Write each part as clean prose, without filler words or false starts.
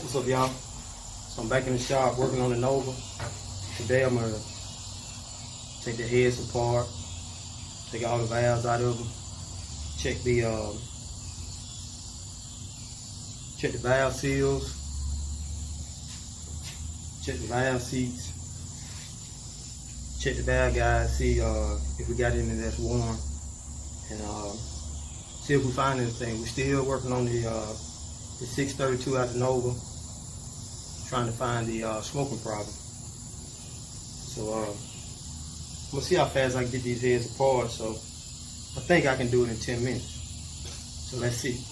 What's up, y'all? So I'm back in the shop working on the Nova. Today I'm gonna take the heads apart, take all the valves out of them, check the valve seals, check the valve seats, check the valve guides, see if we got any that's worn, and see if we find anything. We're still working on the 632 out the Nova, trying to find the smoking problem. So I'm gonna see how fast I can get these heads apart. So I think I can do it in 10 minutes. So let's see.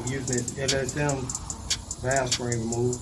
We're using the LSM valve spring remover.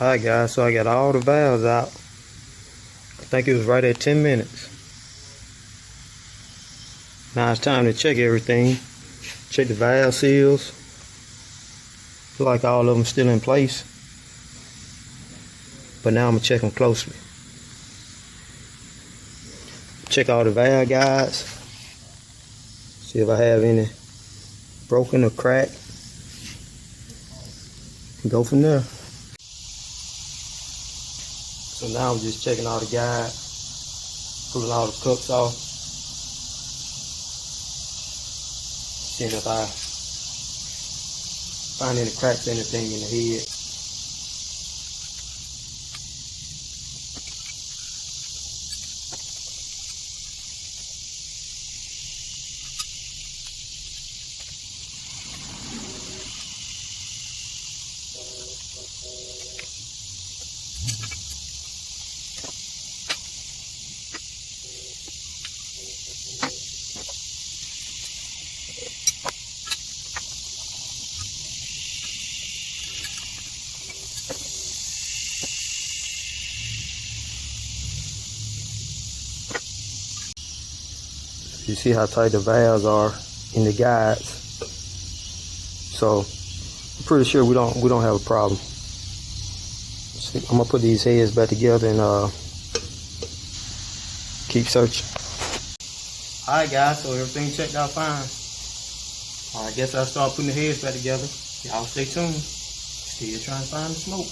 Alright guys, so I got all the valves out. I think it was right at 10 minutes. Now it's time to check everything. Check the valve seals. Look like all of them still in place. But now I'm going to check them closely. Check all the valve guides. See if I have any broken or cracked. And go from there. So now I'm just checking all the guides, pulling all the cups off, seeing if I find any cracks or anything in the head. You see how tight the valves are in the guides. So I'm pretty sure we don't have a problem. See, I'm gonna put these heads back together and keep searching. Alright guys, so everything checked out fine. I guess I'll start putting the heads back together. Y'all stay tuned. Still trying to find the smoke.